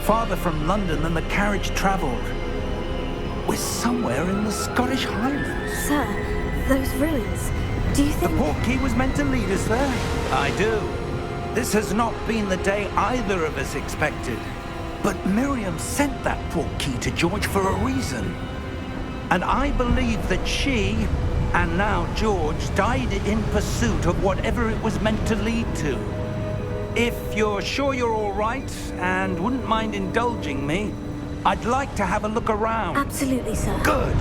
farther from London than the carriage travelled. We're somewhere in the Scottish Highlands. Sir, those ruins, do you think... The Portkey was meant to lead us there? I do. This has not been the day either of us expected. But Miriam sent that Portkey to George for a reason. And I believe that she, and now George, died in pursuit of whatever it was meant to lead to. If you're sure you're all right, and wouldn't mind indulging me, I'd like to have a look around. Absolutely, sir. Good.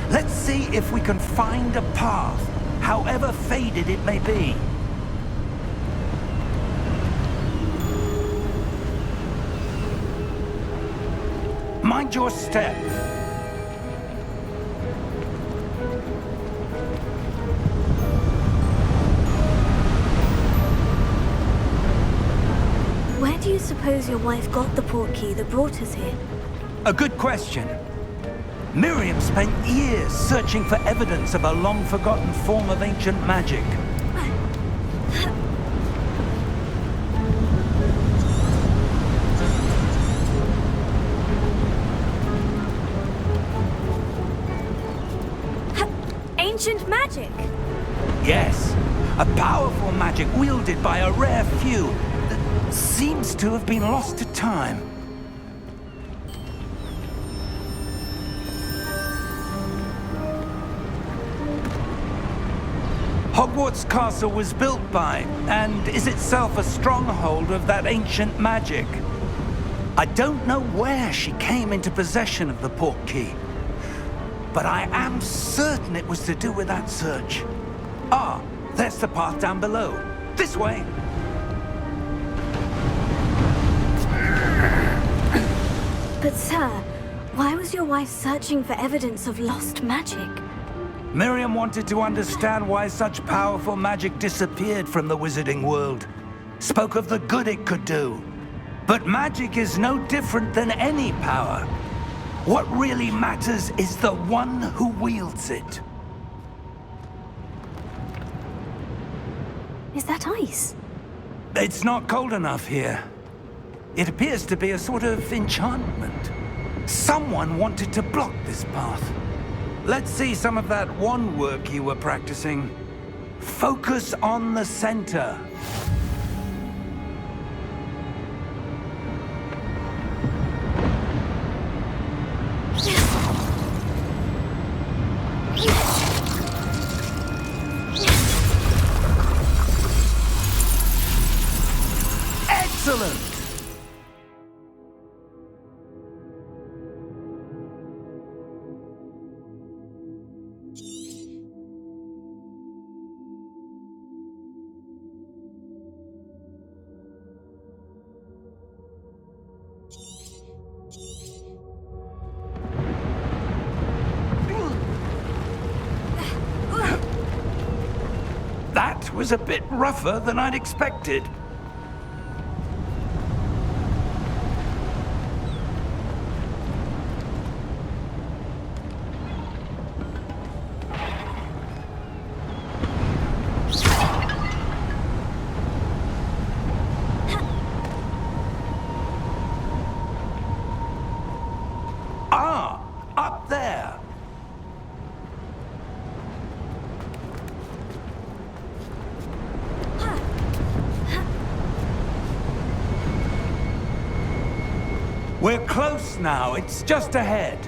Let's see if we can find a path, however faded it may be. Mind your step. Where do you suppose your wife got the Portkey that brought us here? A good question. Miriam spent years searching for evidence of a long-forgotten form of ancient magic. Ancient magic? Yes, a powerful magic wielded by a rare few that seems to have been lost to time. Hogwarts Castle was built by, and is itself a stronghold of that ancient magic. I don't know where she came into possession of the Portkey, but I am certain it was to do with that search. Ah, there's the path down below. This way. But sir, why was your wife searching for evidence of lost magic? Miriam wanted to understand why such powerful magic disappeared from the wizarding world. Spoke of the good it could do. But magic is no different than any power. What really matters is the one who wields it. Is that ice? It's not cold enough here. It appears to be a sort of enchantment. Someone wanted to block this path. Let's see some of that wand work you were practicing. Focus on the center. Excellent! That was a bit rougher than I'd expected. Ah, up there. We're close now. It's just ahead.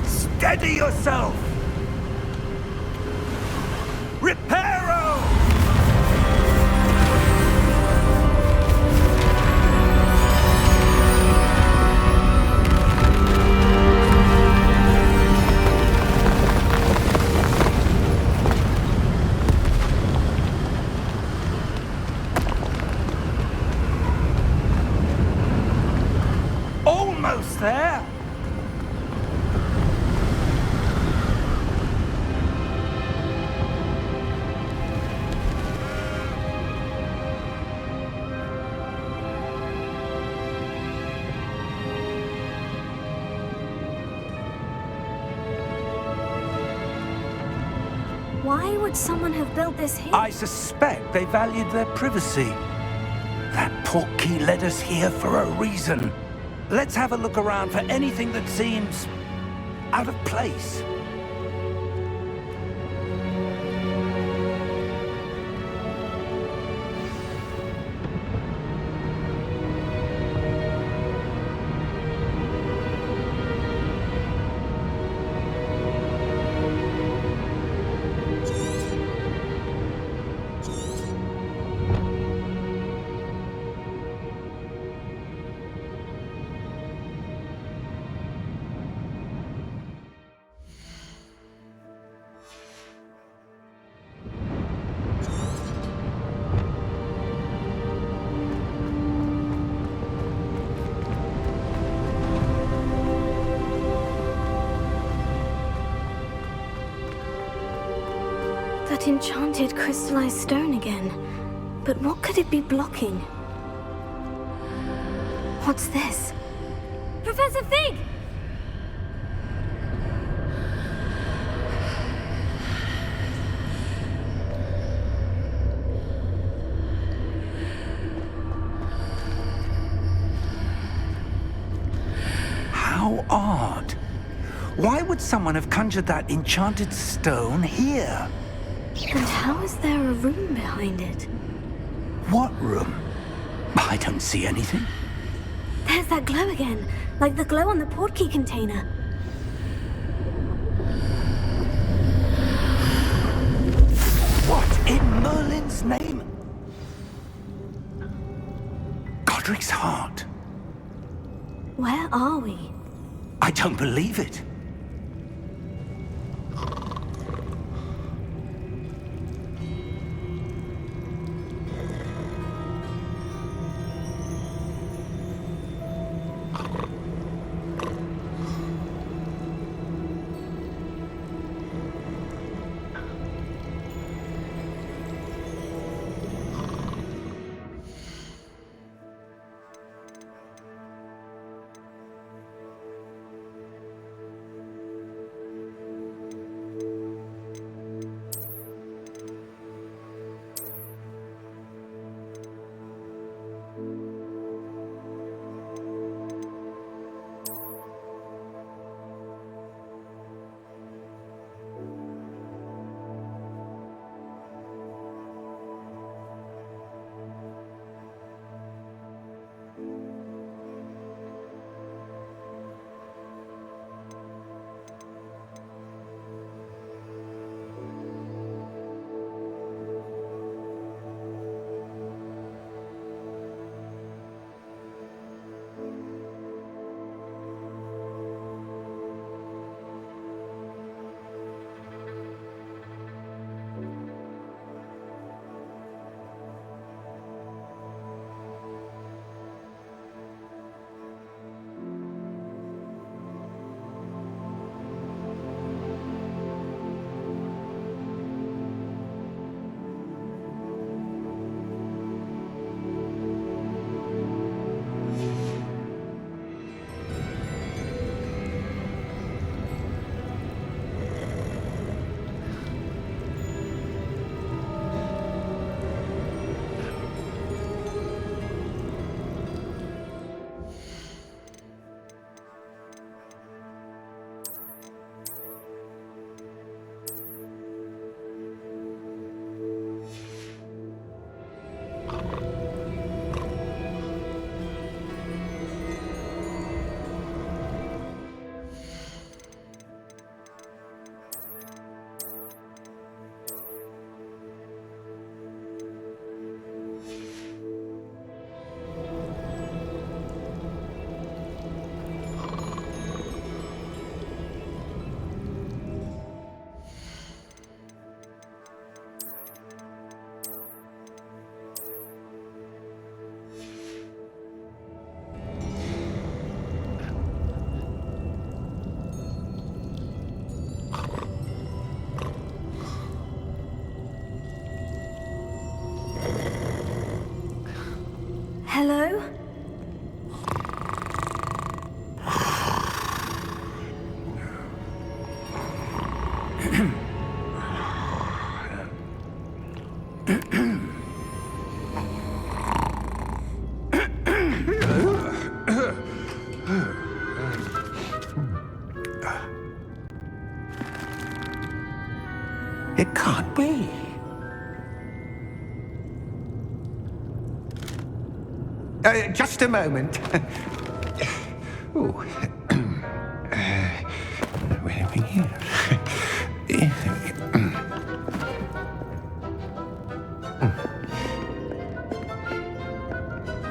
Steady yourself! Reparo! Almost there. why would someone have built this here? I suspect they valued their privacy. That portkey led us here for a reason. Let's have a look around for anything that seems out of place. That enchanted crystallized stone again. But what could it be blocking? What's this? Professor Fig! How odd. Why would someone have conjured that enchanted stone here? And how is there a room behind it? What room? I don't see anything. There's that glow again, like the glow on the portkey container. What in Merlin's name? Godric's heart. Where are we? I don't believe it. Just a moment. Ooh. Where are we here?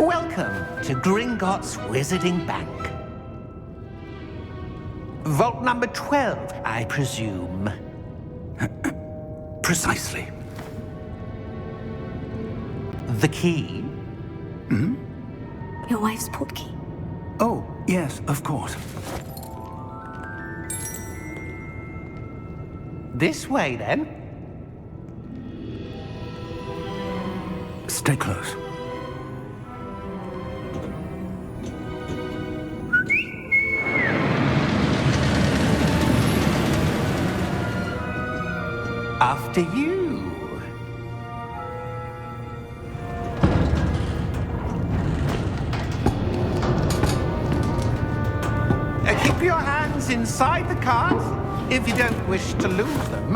Welcome to Gringotts Wizarding Bank. Vault number 12, I presume. Precisely. The key? Your wife's portkey. Oh, yes, of course. This way, then. Stay close. After you. Keep your hands inside the cart if you don't wish to lose them.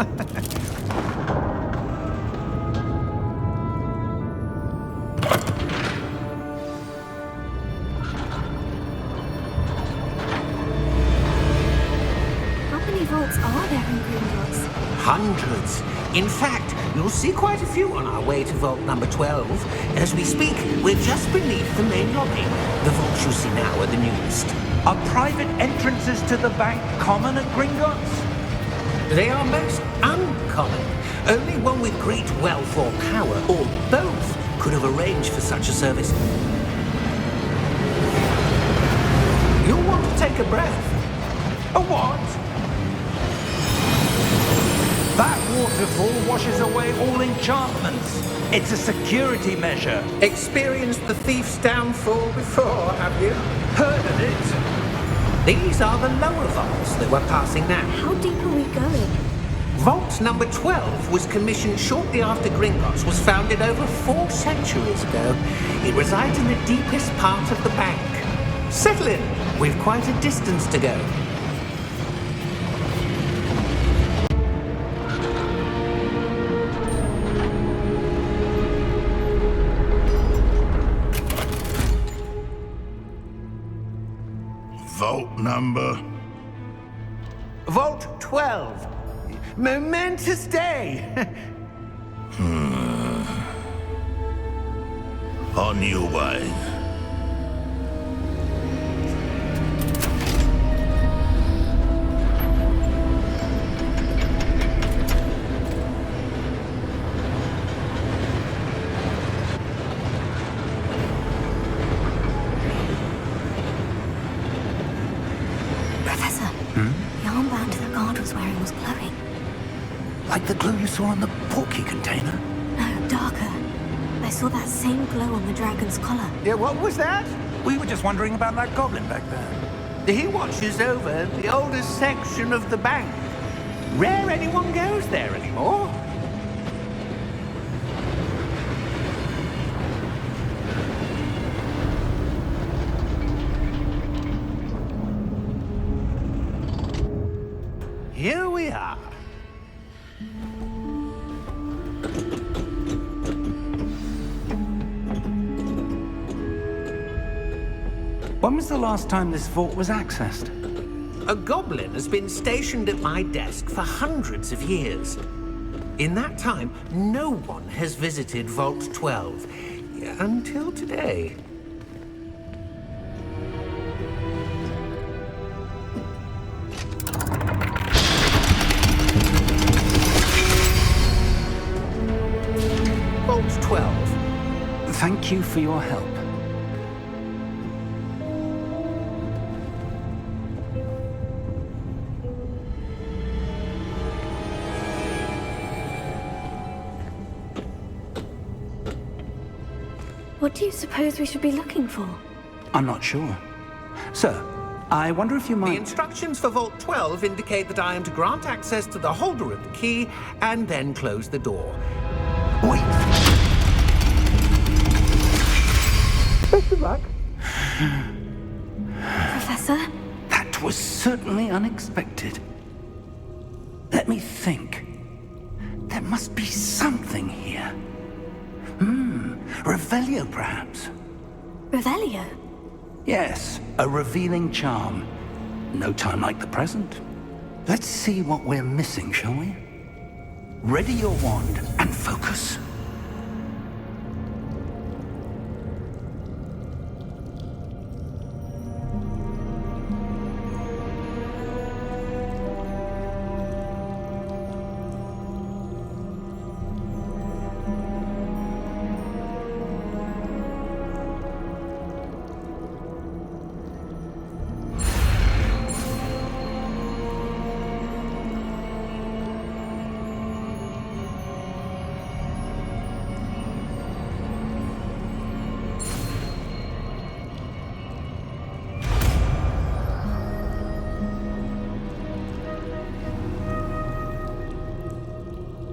How many vaults are there in Gringotts? Hundreds. In fact, you'll see quite a few on our way to vault number 12. As we speak, we're just beneath the main lobby. The vaults you see now are the newest. Are private entrances to the bank common at Gringotts? They are most uncommon. Only one with great wealth or power, or both, could have arranged for such a service. You'll want to take a breath. A what? That waterfall washes away all enchantments. It's a security measure. Experienced the thief's downfall before, have you? Heard of it? These are the lower vaults that we're passing now. How deep are we going? Vault number 12 was commissioned shortly after Gringotts was founded over 4 centuries ago. It resides in the deepest part of the bank. Settle in. We've quite a distance to go. Vault number? Vault 12. Momentous day. On your way. Professor, the armband the guard was wearing was glowing. Like the glow you saw on the portkey container? No, darker. I saw that same glow on the dragon's collar. Yeah, what was that? We were just wondering about that goblin back there. He watches over the oldest section of the bank. Rare anyone goes there anymore. Here we are. When was the last time this vault was accessed? A goblin has been stationed at my desk for hundreds of years. In that time, no one has visited Vault 12 until today. Vault 12. Thank you for your help. What do you suppose we should be looking for? I'm not sure. Sir, I wonder if you The might... instructions for Vault 12 indicate that I am to grant access to the holder of the key and then close the door. Wait! Best of luck. Professor? That was certainly unexpected. Let me think. There must be something here. Revelio, perhaps. Revelio? Yes, a revealing charm. No time like the present. Let's see what we're missing, shall we? Ready your wand and focus.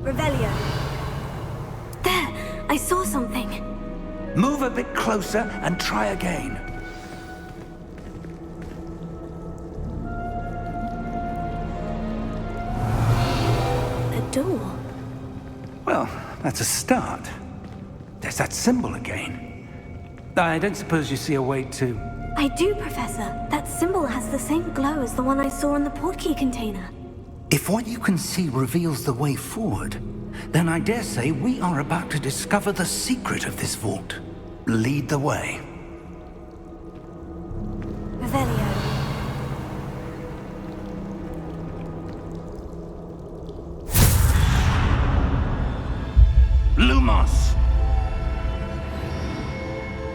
Revelio. There! I saw something. Move a bit closer and try again. A door. Well, that's a start. There's that symbol again. I don't suppose you see a way to... I do, Professor. That symbol has the same glow as the one I saw on the portkey container. If what you can see reveals the way forward, then I dare say we are about to discover the secret of this vault. Lead the way. Revelio. Lumos!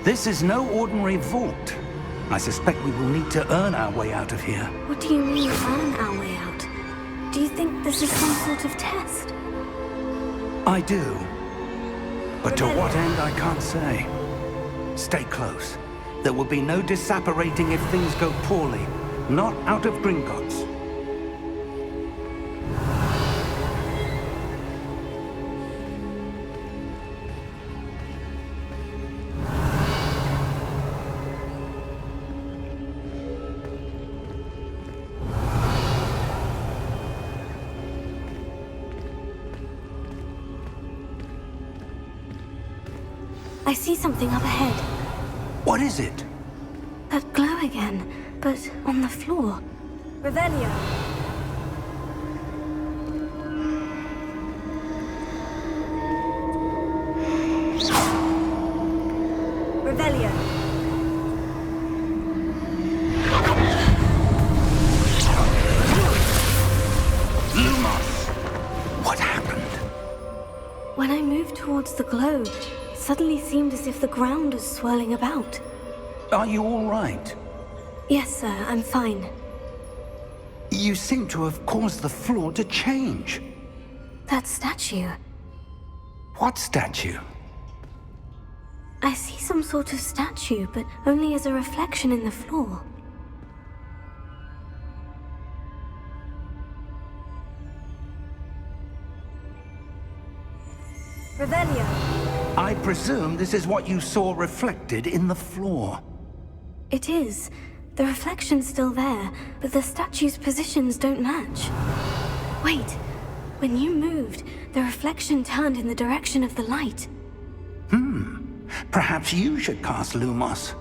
This is no ordinary vault. I suspect we will need to earn our way out of here. What do you mean, earn our way out? Do you think this is some sort of test? I do. But to what end, I can't say. Stay close. There will be no disapparating if things go poorly. Not out of Gringotts. I see something up ahead. What is it? That glow again, but on the floor. Revelio. Revelio. Lumos! What happened? When I moved towards the glow, it suddenly seemed as if the ground was swirling about. Are you all right? Yes, sir, I'm fine. You seem to have caused the floor to change. That statue. What statue? I see some sort of statue, but only as a reflection in the floor. Revelio. I presume this is what you saw reflected in the floor. It is. The reflection's still there, but the statue's positions don't match. Wait. When you moved, the reflection turned in the direction of the light. Perhaps you should cast Lumos.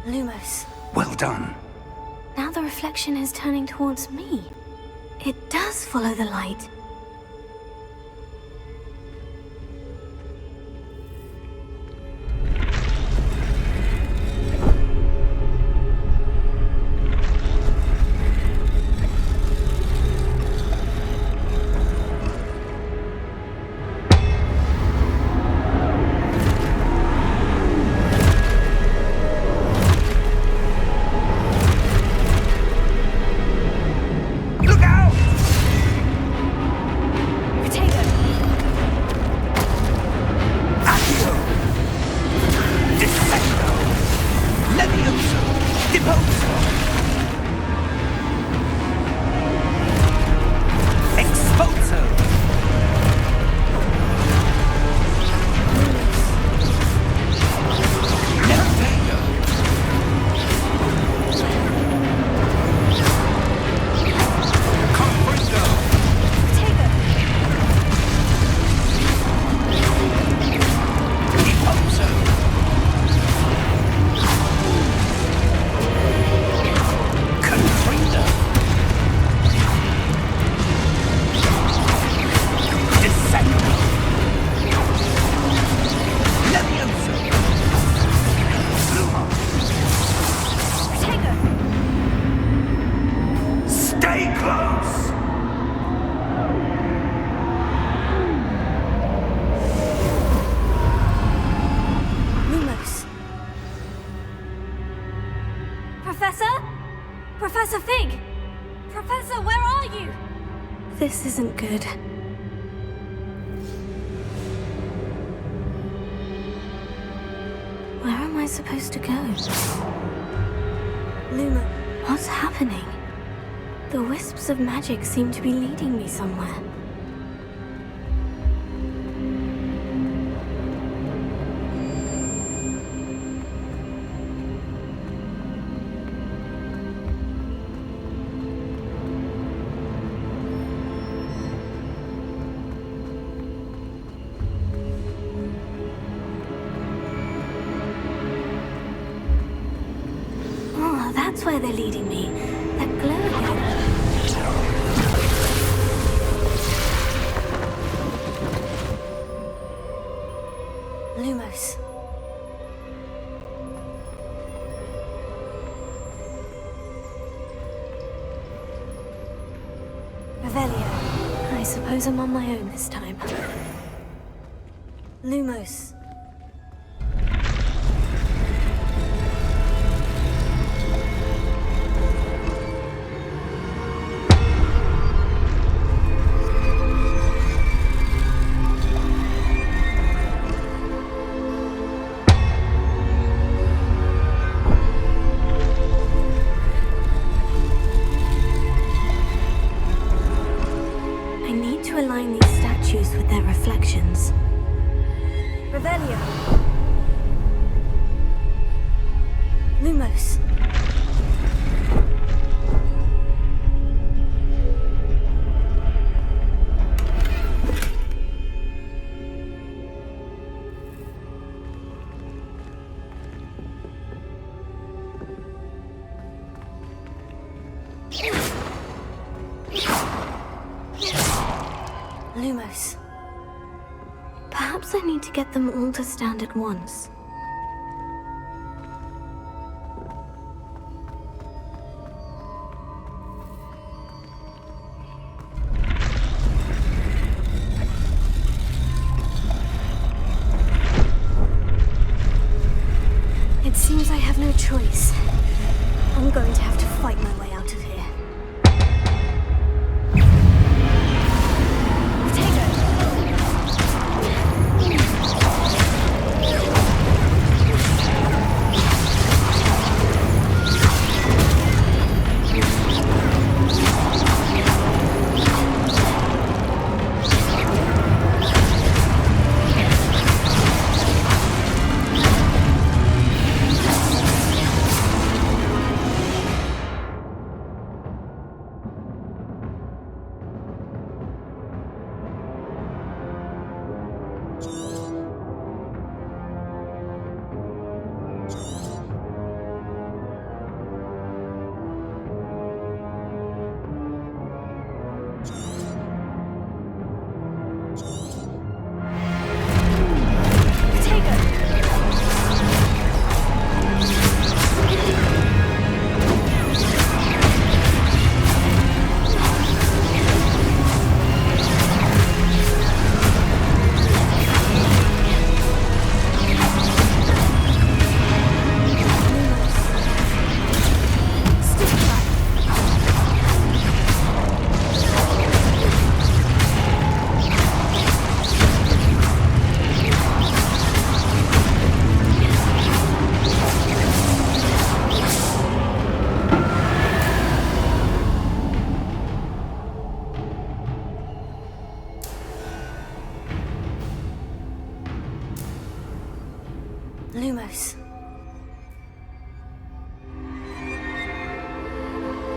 Lumos. Well done. Now the reflection is turning towards me. It does follow the light. Professor Fig! Professor, where are you? This isn't good. Where am I supposed to go? Luma, what's happening? The wisps of magic seem to be leading me somewhere. That's where they're leading me. That glow again. Lumos. Revelio. I suppose I'm on my own this time. Lumos. Align these statues with their reflections. Revelio. Lumos. Lumos. Perhaps I need to get them all to stand at once. It seems I have no choice. I'm going to have to fight my way out of here. Lumos.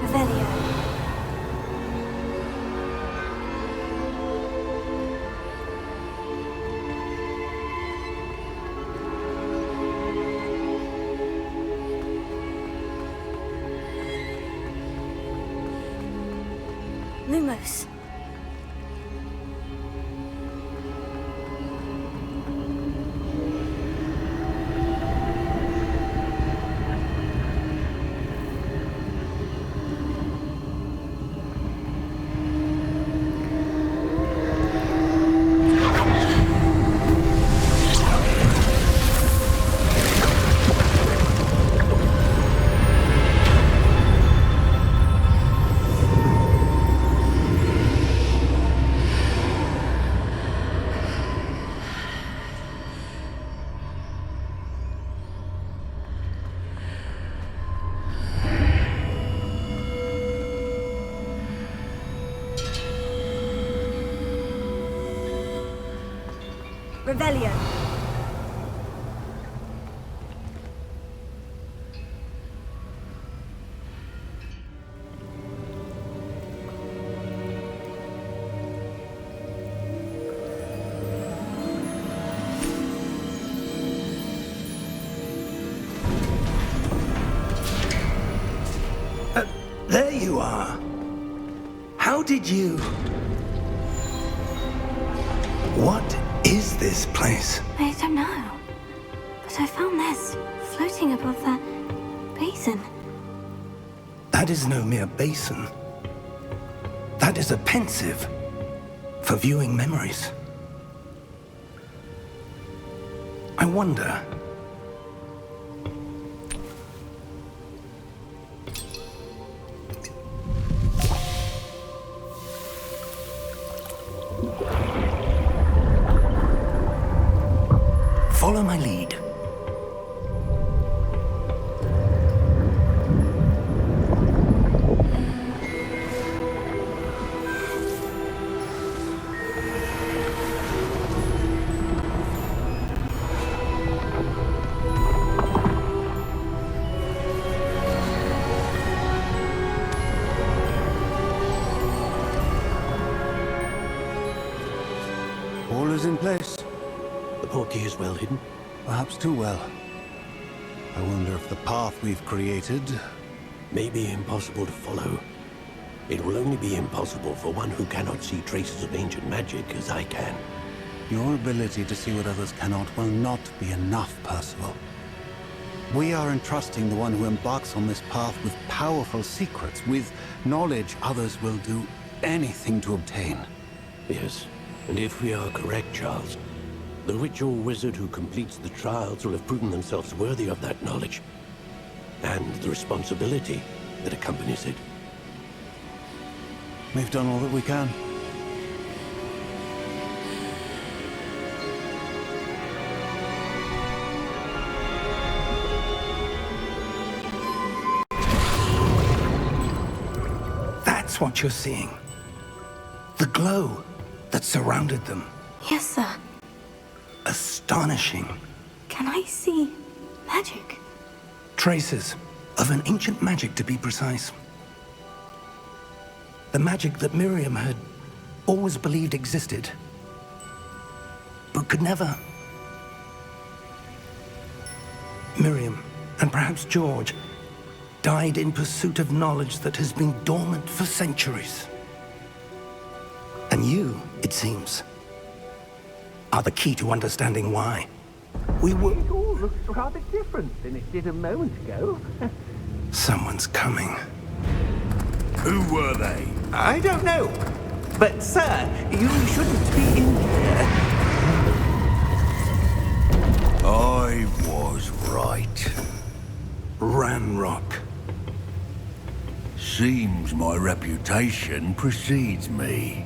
Revelio. Lumos. Revelio. There you are. How did you... What is this place? I don't know. But I found this floating above that basin. That is no mere basin. That is a pensive for viewing memories. I wonder... Follow my lead. All is in place. The portkey is well hidden. Perhaps too well. I wonder if the path we've created... May be impossible to follow. It will only be impossible for one who cannot see traces of ancient magic as I can. Your ability to see what others cannot will not be enough, Percival. We are entrusting the one who embarks on this path with powerful secrets, with knowledge others will do anything to obtain. Yes, and if we are correct, Charles, the witch or wizard who completes the trials will have proven themselves worthy of that knowledge, and the responsibility that accompanies it. We've done all that we can. That's what you're seeing. The glow that surrounded them. Yes, sir. Astonishing. Can I see magic? Traces of an ancient magic, to be precise. The magic that Miriam had always believed existed, but could never. Miriam, and perhaps George, died in pursuit of knowledge that has been dormant for centuries. And you, it seems, are the key to understanding why. We were... It all looks rather different than it did a moment ago. Someone's coming. Who were they? I don't know. But, sir, you shouldn't be in here. I was right. Ranrock. Seems my reputation precedes me.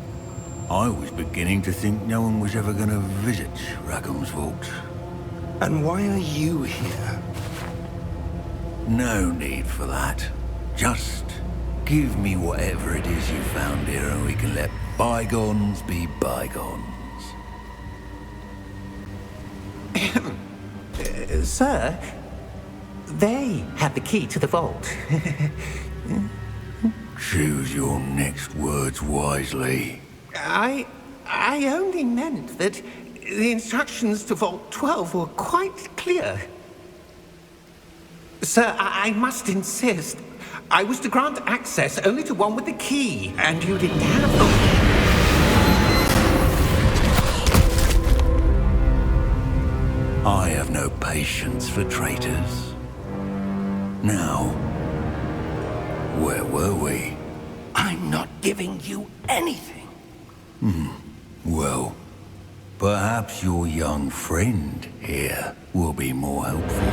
I was beginning to think no one was ever going to visit Rackham's vault. And why are you here? No need for that. Just give me whatever it is you found here and we can let bygones be bygones. Sir, they have the key to the vault. Choose your next words wisely. I only meant that the instructions to Vault 12 were quite clear. Sir, I must insist. I was to grant access only to one with the key, and you didn't have them. I have no patience for traitors. Now, where were we? I'm not giving you anything. Well, perhaps your young friend here will be more helpful.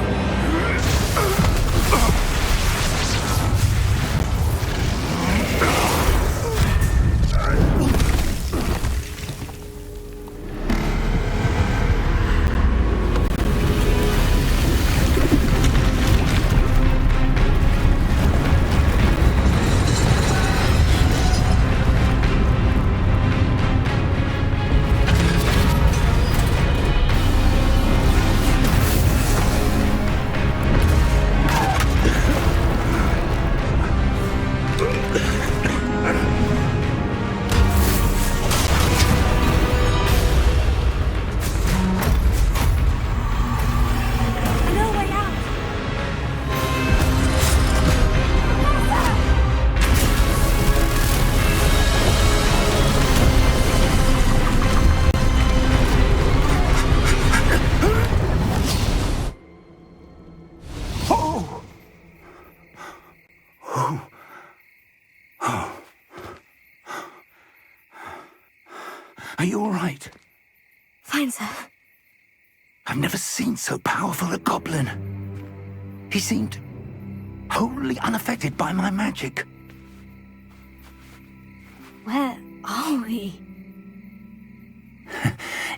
Are you all right? Fine, sir. I've never seen so powerful a goblin. He seemed wholly unaffected by my magic. Where are we?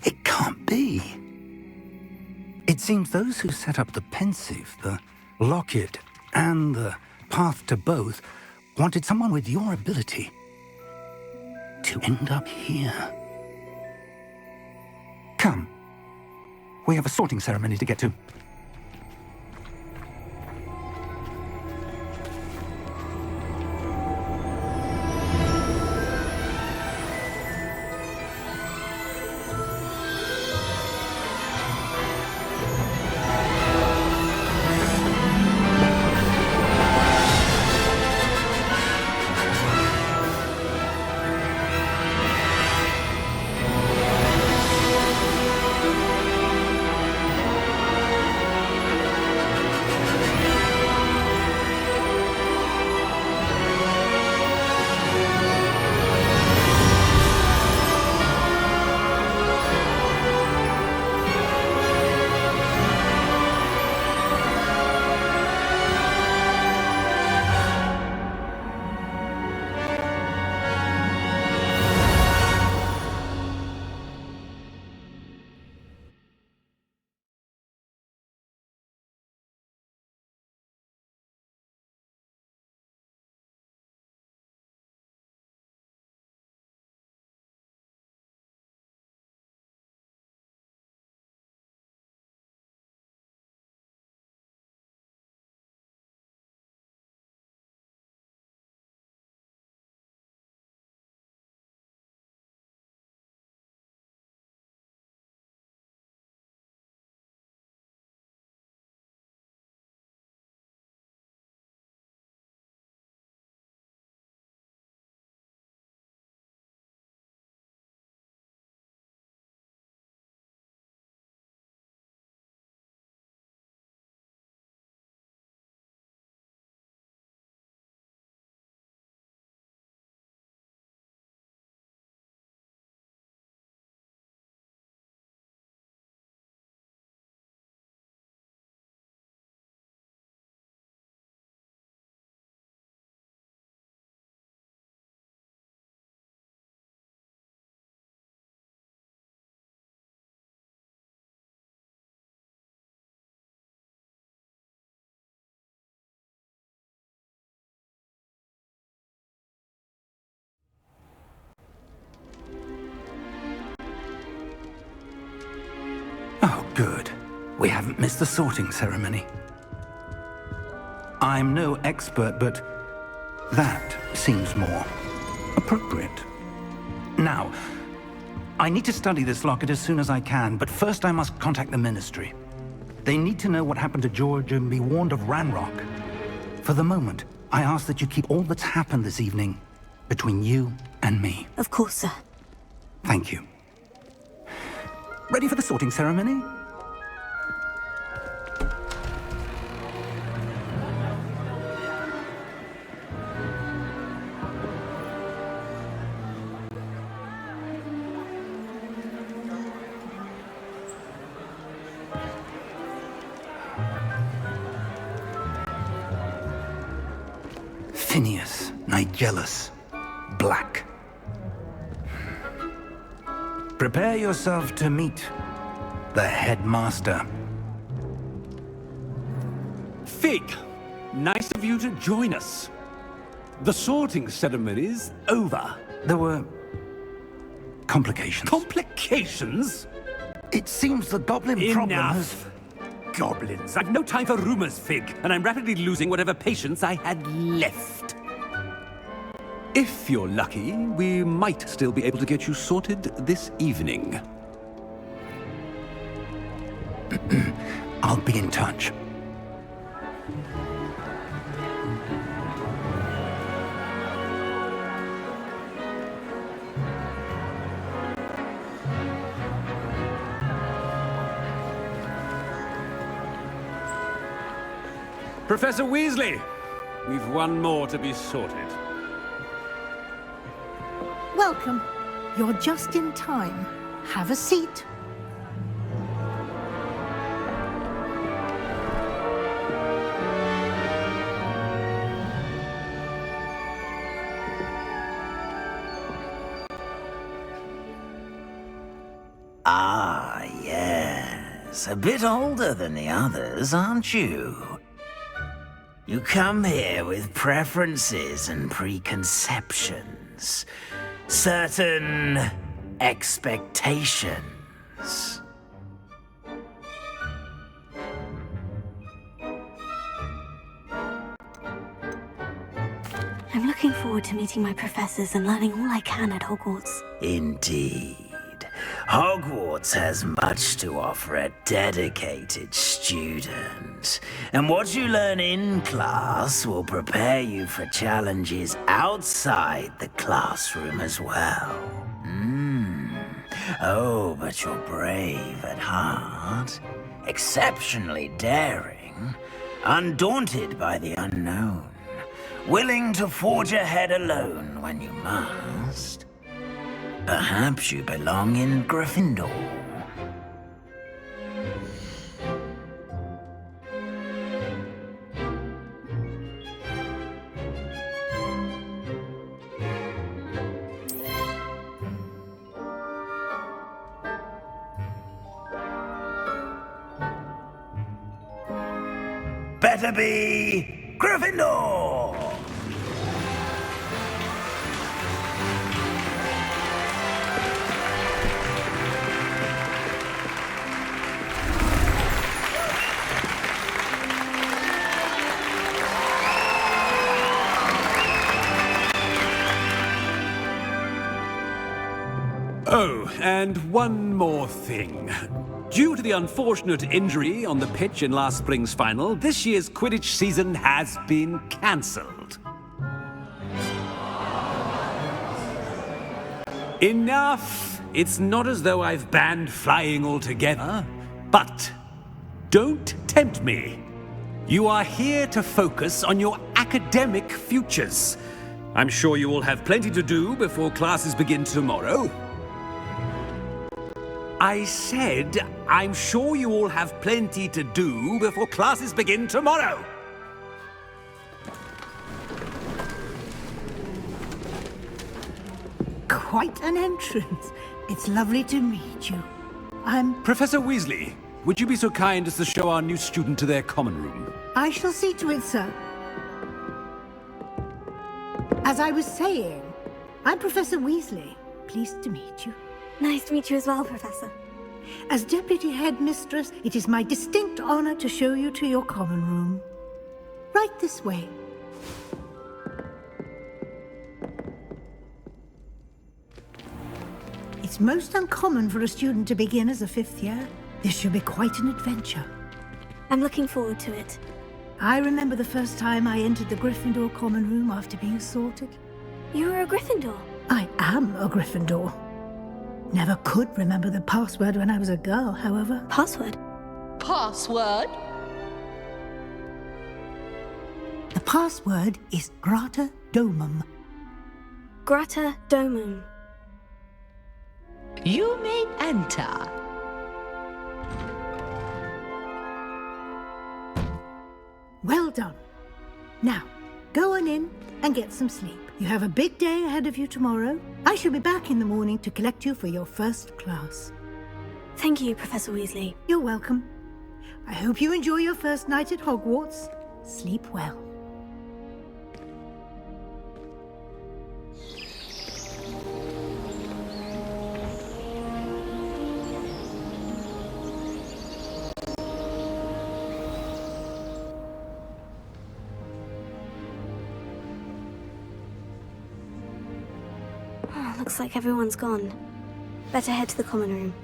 It can't be. It seems those who set up the pensive, the locket, and the path to both wanted someone with your ability to end up here. Come. We have a sorting ceremony to get to. Oh, good. We haven't missed the sorting ceremony. I'm no expert, but that seems more appropriate. Now, I need to study this locket as soon as I can, but first I must contact the Ministry. They need to know what happened to George and be warned of Ranrock. For the moment, I ask that you keep all that's happened this evening between you and me. Of course, sir. Thank you. Ready for the sorting ceremony? Phineas, Nigellus, Black. Prepare yourself to meet the headmaster. Fig, nice of you to join us. The sorting ceremony's over. There were complications. Complications? It seems the goblin problem has... Enough! Goblins. I've no time for rumors, Fig, and I'm rapidly losing whatever patience I had left. If you're lucky, we might still be able to get you sorted this evening. I'll be in touch. Professor Weasley, we've one more to be sorted. Welcome. You're just in time. Have a seat. Ah, yes. A bit older than the others, aren't you? You come here with preferences and preconceptions. Certain expectations. I'm looking forward to meeting my professors and learning all I can at Hogwarts. Indeed. Hogwarts has much to offer a dedicated student. And what you learn in class will prepare you for challenges outside the classroom as well. Oh, but you're brave at heart, exceptionally daring, undaunted by the unknown, willing to forge ahead alone when you must. Perhaps you belong in Gryffindor. Better be Gryffindor! Oh, and one more thing. Due to the unfortunate injury on the pitch in last spring's final, this year's Quidditch season has been cancelled. Enough! It's not as though I've banned flying altogether, but don't tempt me. You are here to focus on your academic futures. I'm sure you will have plenty to do before classes begin tomorrow. I said, I'm sure you all have plenty to do before classes begin tomorrow. Quite an entrance. It's lovely to meet you. I'm... Professor Weasley, would you be so kind as to show our new student to their common room? I shall see to it, sir. As I was saying, I'm Professor Weasley. Pleased to meet you. Nice to meet you as well, Professor. As Deputy Headmistress, it is my distinct honor to show you to your common room. Right this way. It's most uncommon for a student to begin as a fifth year. This should be quite an adventure. I'm looking forward to it. I remember the first time I entered the Gryffindor common room after being sorted. You were a Gryffindor? I am a Gryffindor. Never could remember the password when I was a girl, however. Password? Password? The password is Grata Domum. Grata Domum. You may enter. Well done. Now, go on in and get some sleep. You have a big day ahead of you tomorrow. I shall be back in the morning to collect you for your first class. Thank you, Professor Weasley. You're welcome. I hope you enjoy your first night at Hogwarts. Sleep well. Looks like everyone's gone. Better head to the common room.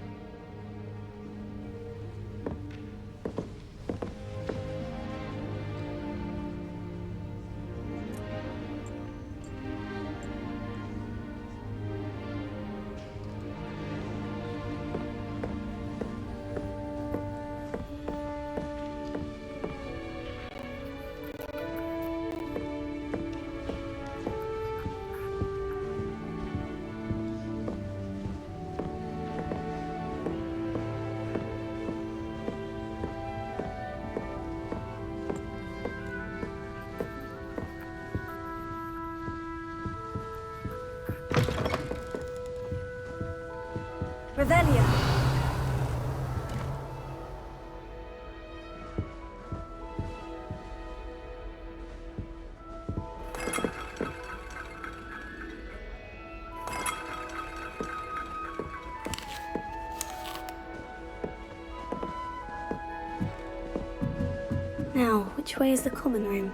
Now, which way is the common room?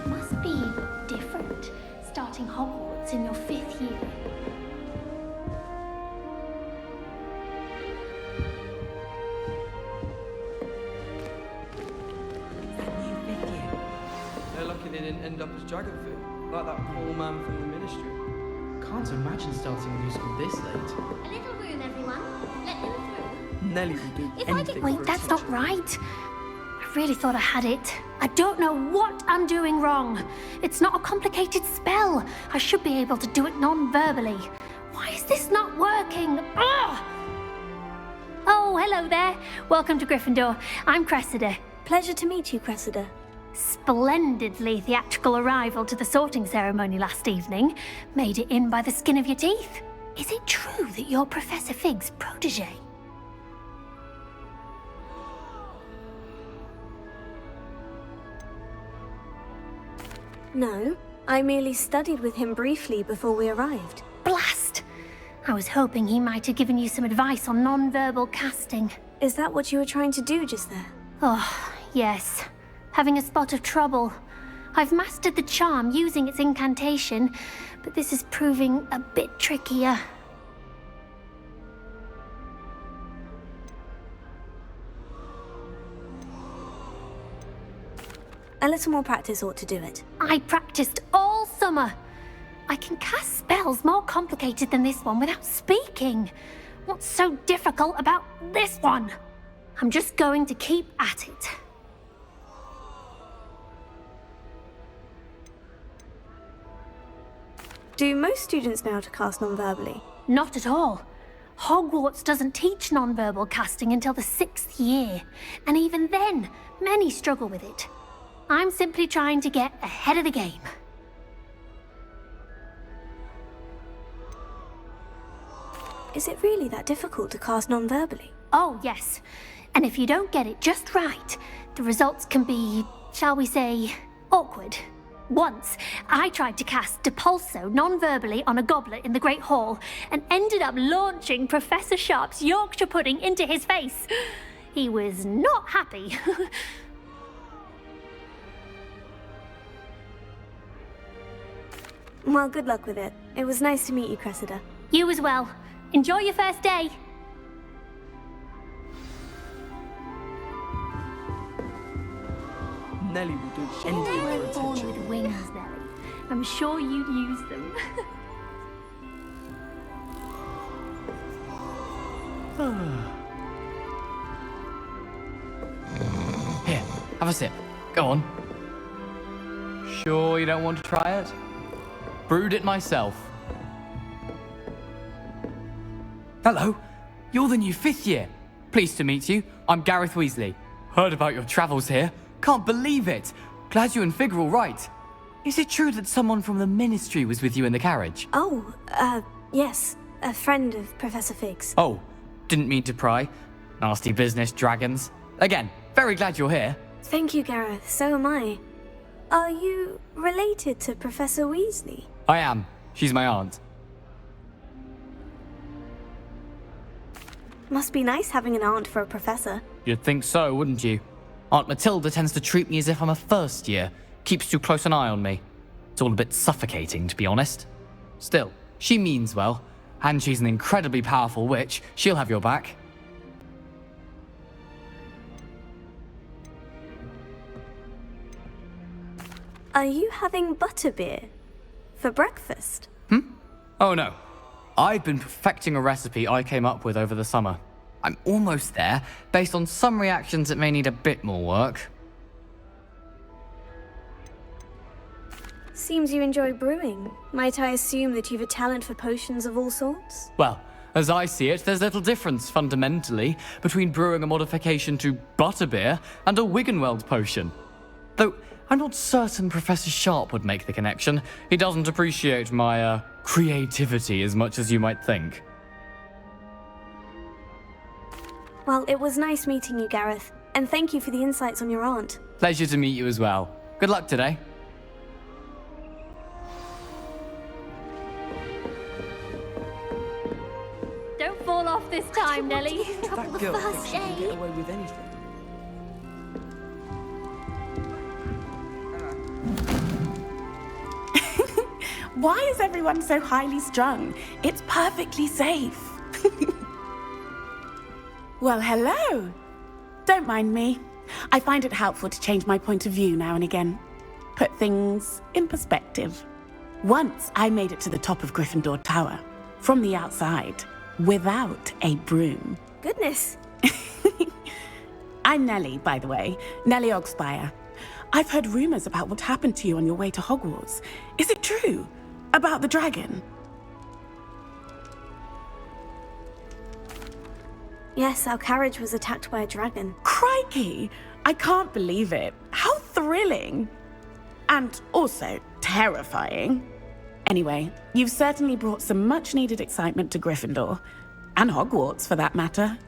Must be different, starting Hogwarts in your 5th year. They're lucky they didn't end up as Dragonfield, like that poor man from the Ministry. Can't imagine starting a new school this late. A little room, everyone. Let them through. Nelly will do If I anything did... for Wait, a that's teacher. not right. I really thought I had it. I don't know what I'm doing wrong. It's not a complicated spell. I should be able to do it non-verbally. Why is this not working? Ugh! Oh, hello there. Welcome to Gryffindor. I'm Cressida. Pleasure to meet you, Cressida. Splendidly theatrical arrival to the sorting ceremony last evening. Made it in by the skin of your teeth. Is it true that you're Professor Fig's protege? No, I merely studied with him briefly before we arrived. Blast! I was hoping he might have given you some advice on non-verbal casting. Is that what you were trying to do just there? Oh, yes. Having a spot of trouble. I've mastered the charm using its incantation, but this is proving a bit trickier. A little more practice ought to do it. I practiced all summer. I can cast spells more complicated than this one without speaking. What's so difficult about this one? I'm just going to keep at it. Do most students know how to cast non-verbally? Not at all. Hogwarts doesn't teach non-verbal casting until the 6th year, and even then, many struggle with it. I'm simply trying to get ahead of the game. Is it really that difficult to cast non-verbally? Oh, yes. And if you don't get it just right, the results can be, shall we say, awkward. Once, I tried to cast Depulso non-verbally on a goblet in the Great Hall and ended up launching Professor Sharp's Yorkshire pudding into his face. He was not happy. Well, good luck with it. It was nice to meet you, Cressida. You as well. Enjoy your first day. Nelly will do You anything weren't for born attention. with wings, Nelly. I'm sure you'd use them. Here, have a sip. Go on. Sure you don't want to try it? Brewed it myself. Hello, you're the new 5th year. Pleased to meet you. I'm Gareth Weasley. Heard about your travels here. Can't believe it. Glad you and Fig are all right. Is it true that someone from the Ministry was with you in the carriage? Oh, yes. A friend of Professor Fig's. Oh, didn't mean to pry. Nasty business, dragons. Again, very glad you're here. Thank you, Gareth. So am I. Are you related to Professor Weasley? I am. She's my aunt. Must be nice having an aunt for a professor. You'd think so, wouldn't you? Aunt Matilda tends to treat me as if I'm a first year. Keeps too close an eye on me. It's all a bit suffocating, to be honest. Still, she means well. And she's an incredibly powerful witch. She'll have your back. Are you having butterbeer for breakfast? Oh no. I've been perfecting a recipe I came up with over the summer. I'm almost there. Based on some reactions, it may need a bit more work. Seems you enjoy brewing. Might I assume that you've a talent for potions of all sorts? Well, as I see it, there's little difference, fundamentally, between brewing a modification to butterbeer and a Wiggenweld potion. Though, I'm not certain Professor Sharp would make the connection. He doesn't appreciate my, creativity as much as you might think. Well, it was nice meeting you, Gareth. And thank you for the insights on your aunt. Pleasure to meet you as well. Good luck today. time, Nellie. That The girl first thinks she can get day. away with anything. Why is everyone so highly strung? It's perfectly safe. Well, hello. Don't mind me. I find it helpful to change my point of view now and again. Put things in perspective. Once I made it to the top of Gryffindor Tower, from the outside, without a broom. Goodness. I'm Nellie, by the way. Nellie Ogspire. I've heard rumors about what happened to you on your way to Hogwarts. Is it true? About the dragon? Yes, our carriage was attacked by a dragon. Crikey! I can't believe it. How thrilling! And also terrifying. Anyway, you've certainly brought some much-needed excitement to Gryffindor. And Hogwarts, for that matter.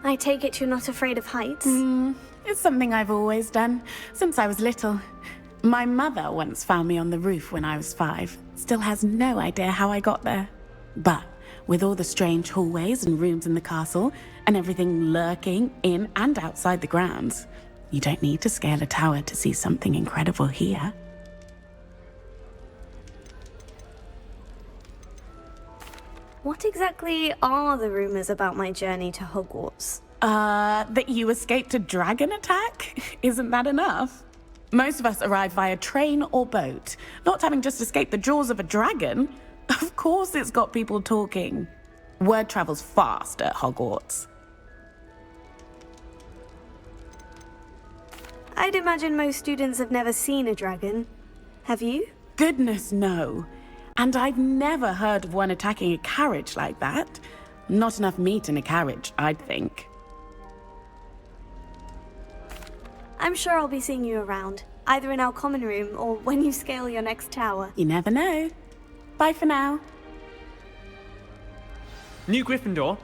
I take it you're not afraid of heights? It's something I've always done, since I was little. My mother once found me on the roof when I was 5. Still has no idea how I got there. But with all the strange hallways and rooms in the castle, and everything lurking in and outside the grounds, you don't need to scale a tower to see something incredible here. What exactly are the rumors about my journey to Hogwarts? That you escaped a dragon attack? Isn't that enough? Most of us arrive via train or boat, not having just escaped the jaws of a dragon. Of course it's got people talking. Word travels fast at Hogwarts. I'd imagine most students have never seen a dragon. Have you? Goodness, no. And I've never heard of one attacking a carriage like that. Not enough meat in a carriage, I'd think. I'm sure I'll be seeing you around, either in our common room or when you scale your next tower. You never know. Bye for now. New Gryffindor.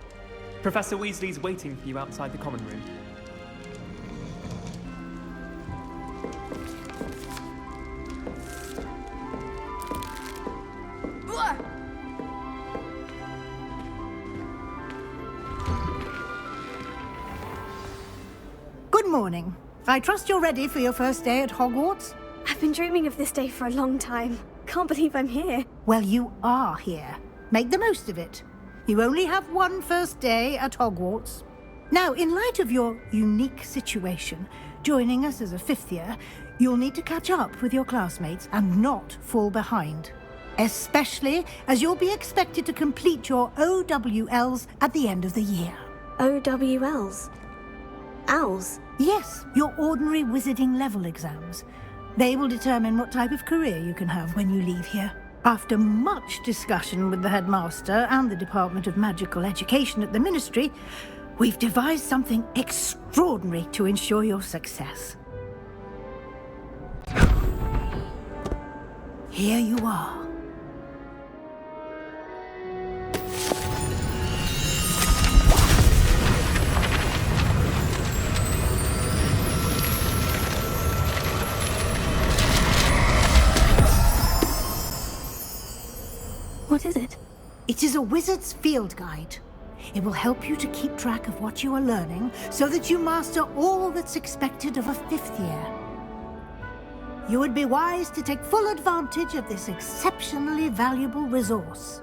Professor Weasley's waiting for you outside the common room. Good morning. I trust you're ready for your first day at Hogwarts? I've been dreaming of this day for a long time. Can't believe I'm here. Well, you are here. Make the most of it. You only have one first day at Hogwarts. Now, in light of your unique situation, joining us as a 5th year, you'll need to catch up with your classmates and not fall behind. Especially as you'll be expected to complete your OWLs at the end of the year. OWLs? Owls? Yes, your ordinary wizarding level exams. They will determine what type of career you can have when you leave here. After much discussion with the headmaster and the Department of Magical Education at the Ministry, we've devised something extraordinary to ensure your success. Here you are. What is it? It is a wizard's field guide. It will help you to keep track of what you are learning so that you master all that's expected of a 5th year. You would be wise to take full advantage of this exceptionally valuable resource.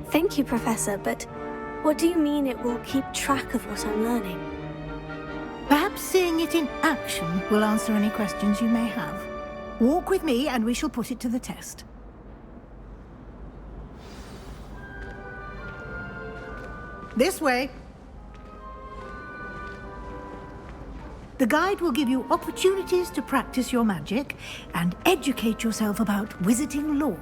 Thank you, Professor, but what do you mean it will keep track of what I'm learning? Perhaps seeing it in action will answer any questions you may have. Walk with me and we shall put it to the test. This way. The guide will give you opportunities to practice your magic and educate yourself about wizarding lore.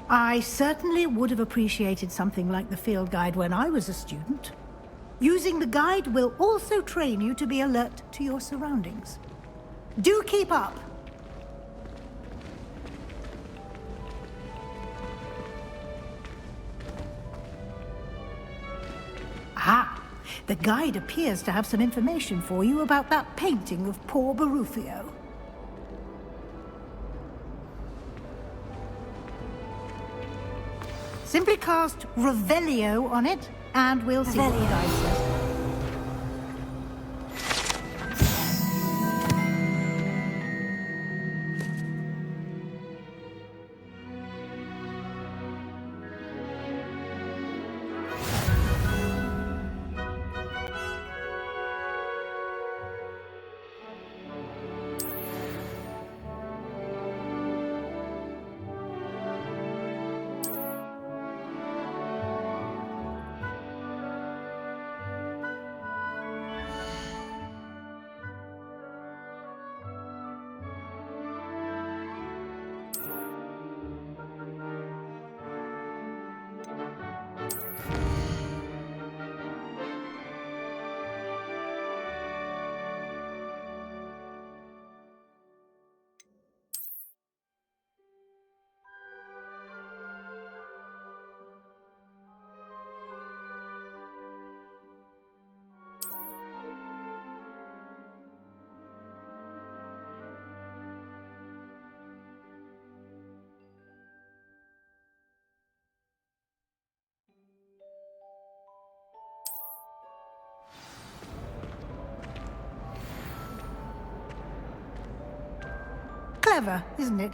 I certainly would have appreciated something like the field guide when I was a student. Using the guide will also train you to be alert to your surroundings. Do keep up! The guide appears to have some information for you about that painting of poor Barufio. Simply cast Revelio on it, and we'll see what the guide says. Clever, isn't it?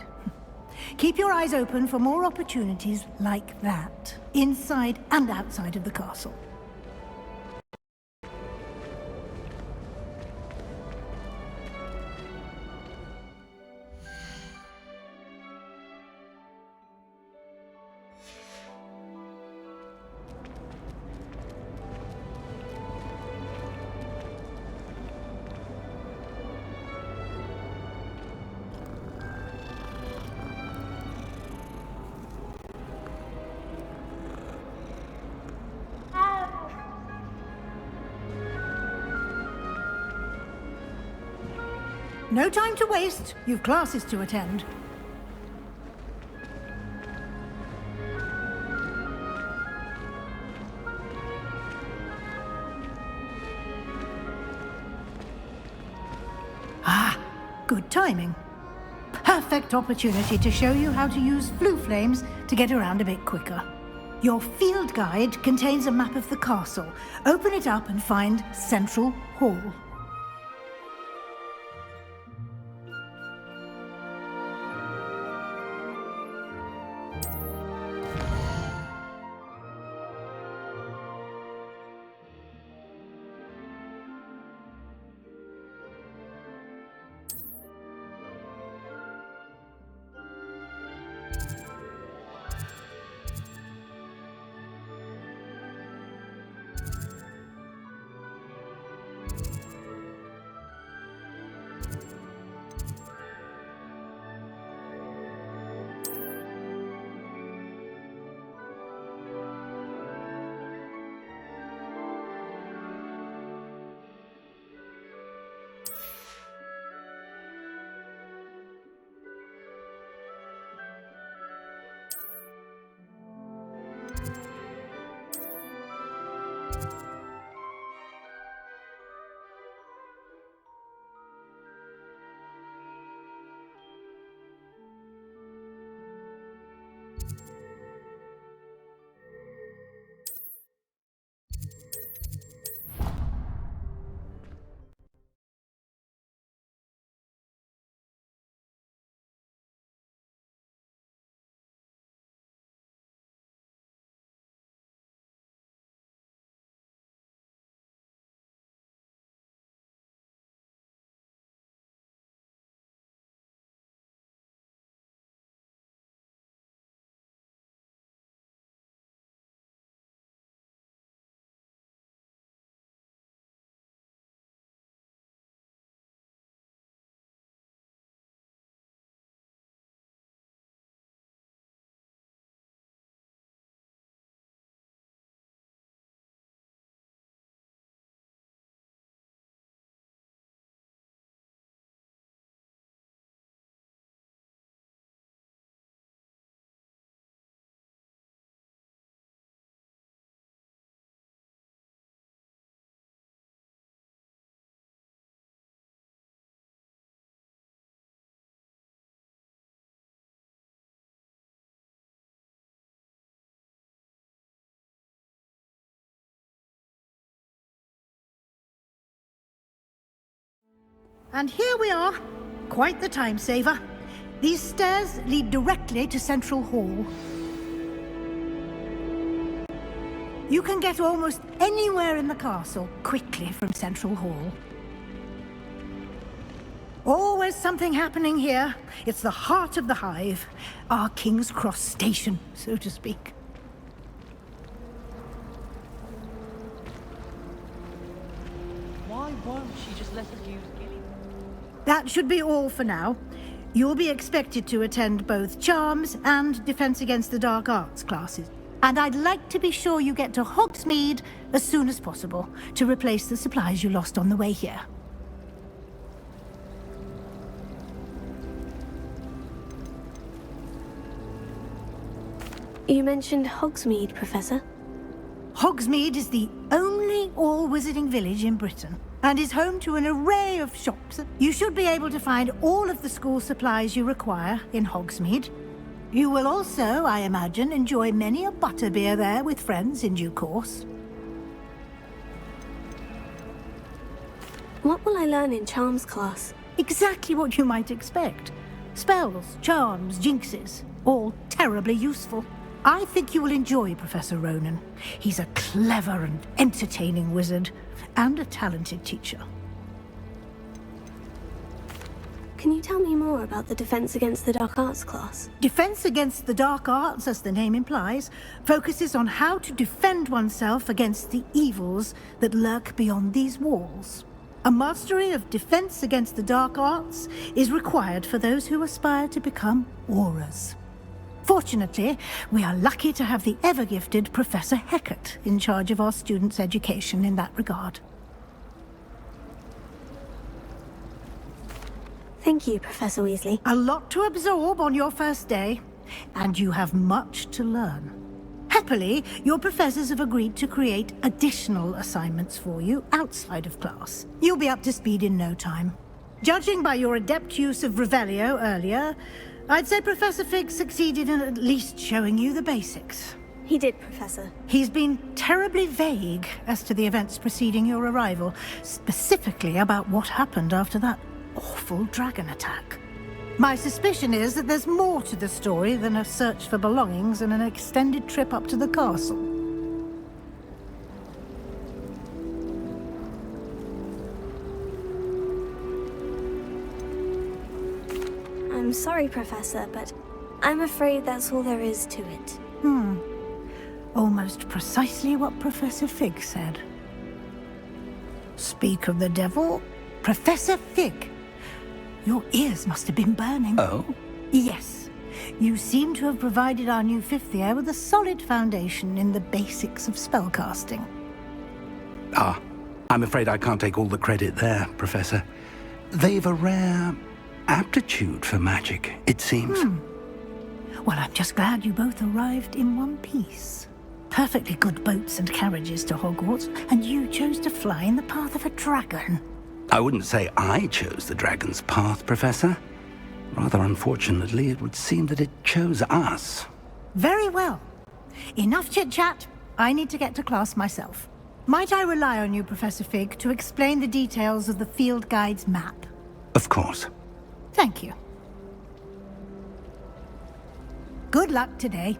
Keep your eyes open for more opportunities like that, inside and outside of the castle. No time to waste. You've classes to attend. Ah, good timing. Perfect opportunity to show you how to use flue flames to get around a bit quicker. Your field guide contains a map of the castle. Open it up and find Central Hall. And here we are. Quite the time saver. These stairs lead directly to Central Hall. You can get almost anywhere in the castle quickly from Central Hall. Always something happening here. It's the heart of the hive. Our King's Cross station, so to speak. Why won't she just let us use Gilly? That should be all for now. You'll be expected to attend both Charms and Defense Against the Dark Arts classes. And I'd like to be sure you get to Hogsmeade as soon as possible to replace the supplies you lost on the way here. You mentioned Hogsmeade, Professor. Hogsmeade is the only all-wizarding village in Britain and is home to an array of shops. You should be able to find all of the school supplies you require in Hogsmeade. You will also, I imagine, enjoy many a butterbeer there with friends in due course. What will I learn in Charms class? Exactly what you might expect. Spells, charms, jinxes, all terribly useful. I think you will enjoy Professor Ronan. He's a clever and entertaining wizard, and a talented teacher. Can you tell me more about the Defense Against the Dark Arts class? Defense Against the Dark Arts, as the name implies, focuses on how to defend oneself against the evils that lurk beyond these walls. A mastery of Defense Against the Dark Arts is required for those who aspire to become Aurors. Fortunately, we are lucky to have the ever-gifted Professor Hecat in charge of our students' education in that regard. Thank you, Professor Weasley. A lot to absorb on your first day, and you have much to learn. Happily, your professors have agreed to create additional assignments for you outside of class. You'll be up to speed in no time. Judging by your adept use of Revelio earlier, I'd say Professor Fig succeeded in at least showing you the basics. He did, Professor. He's been terribly vague as to the events preceding your arrival, specifically about what happened after that awful dragon attack. My suspicion is that there's more to the story than a search for belongings and an extended trip up to the castle. I'm sorry, Professor, but I'm afraid that's all there is to it. Almost precisely what Professor Fig said. Speak of the devil, Professor Fig. Your ears must have been burning. Oh? Yes. You seem to have provided our new fifth year with a solid foundation in the basics of spellcasting. Ah, I'm afraid I can't take all the credit there, Professor. They've a rare aptitude for magic, it seems. Well, I'm just glad you both arrived in one piece. Perfectly good boats and carriages to Hogwarts, and you chose to fly in the path of a dragon. I wouldn't say I chose the dragon's path, Professor. Rather unfortunately, it would seem that it chose us. Very well. Enough chit-chat. I need to get to class myself. Might I rely on you, Professor Fig, to explain the details of the field guide's map? Of course. Thank you. Good luck today.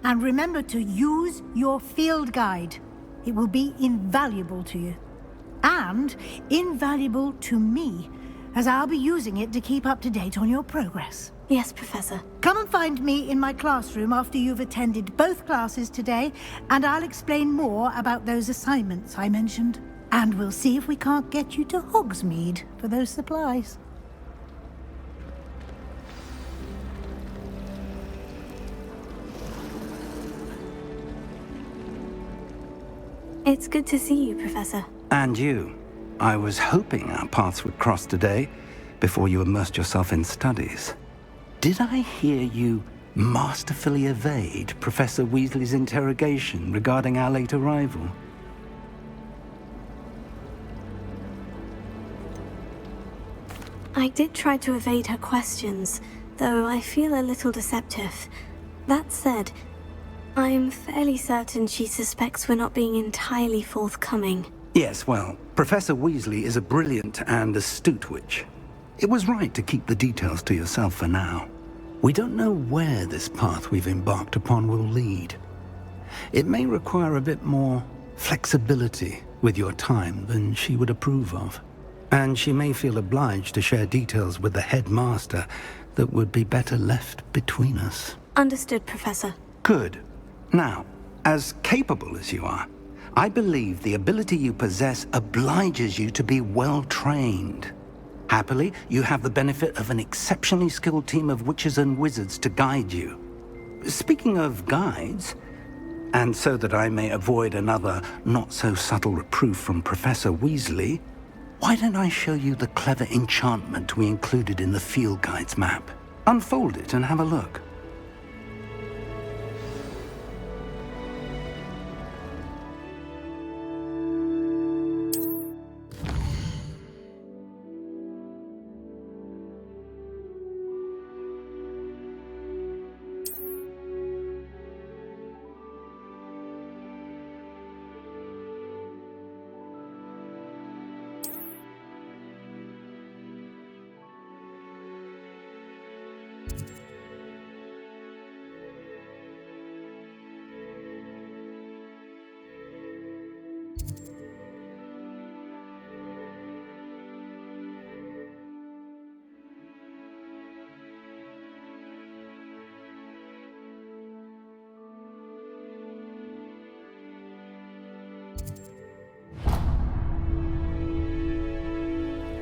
And remember to use your field guide. It will be invaluable to you. And invaluable to me, as I'll be using it to keep up to date on your progress. Yes, Professor. Come and find me in my classroom after you've attended both classes today, and I'll explain more about those assignments I mentioned. And we'll see if we can't get you to Hogsmeade for those supplies. It's good to see you, Professor. And you. I was hoping our paths would cross today, before you immersed yourself in studies. Did I hear you masterfully evade Professor Weasley's interrogation regarding our late arrival? I did try to evade her questions, though I feel a little deceptive. That said, I'm fairly certain she suspects we're not being entirely forthcoming. Yes, well, Professor Weasley is a brilliant and astute witch. It was right to keep the details to yourself for now. We don't know where this path we've embarked upon will lead. It may require a bit more flexibility with your time than she would approve of. And she may feel obliged to share details with the headmaster that would be better left between us. Understood, Professor. Good. Now, as capable as you are, I believe the ability you possess obliges you to be well trained. Happily, you have the benefit of an exceptionally skilled team of witches and wizards to guide you. Speaking of guides, and so that I may avoid another not-so-subtle reproof from Professor Weasley, why don't I show you the clever enchantment we included in the field guide's map? Unfold it and have a look.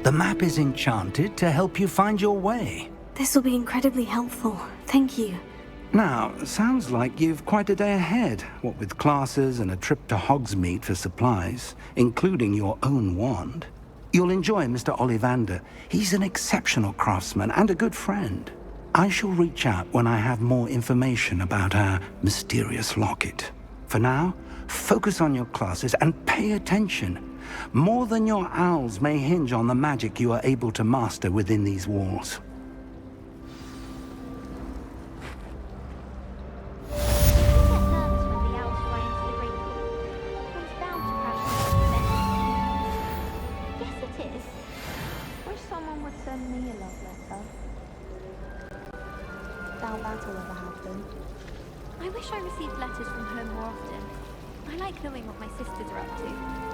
The map is enchanted to help you find your way. This will be incredibly helpful. Thank you. Now, sounds like you've quite a day ahead, what with classes and a trip to Hogsmeade for supplies, including your own wand. You'll enjoy Mr. Ollivander. He's an exceptional craftsman and a good friend. I shall reach out when I have more information about our mysterious locket. For now, focus on your classes and pay attention. More than your owls may hinge on the magic you are able to master within these walls. I wish I received letters from her more often. I like knowing what my sisters are up to.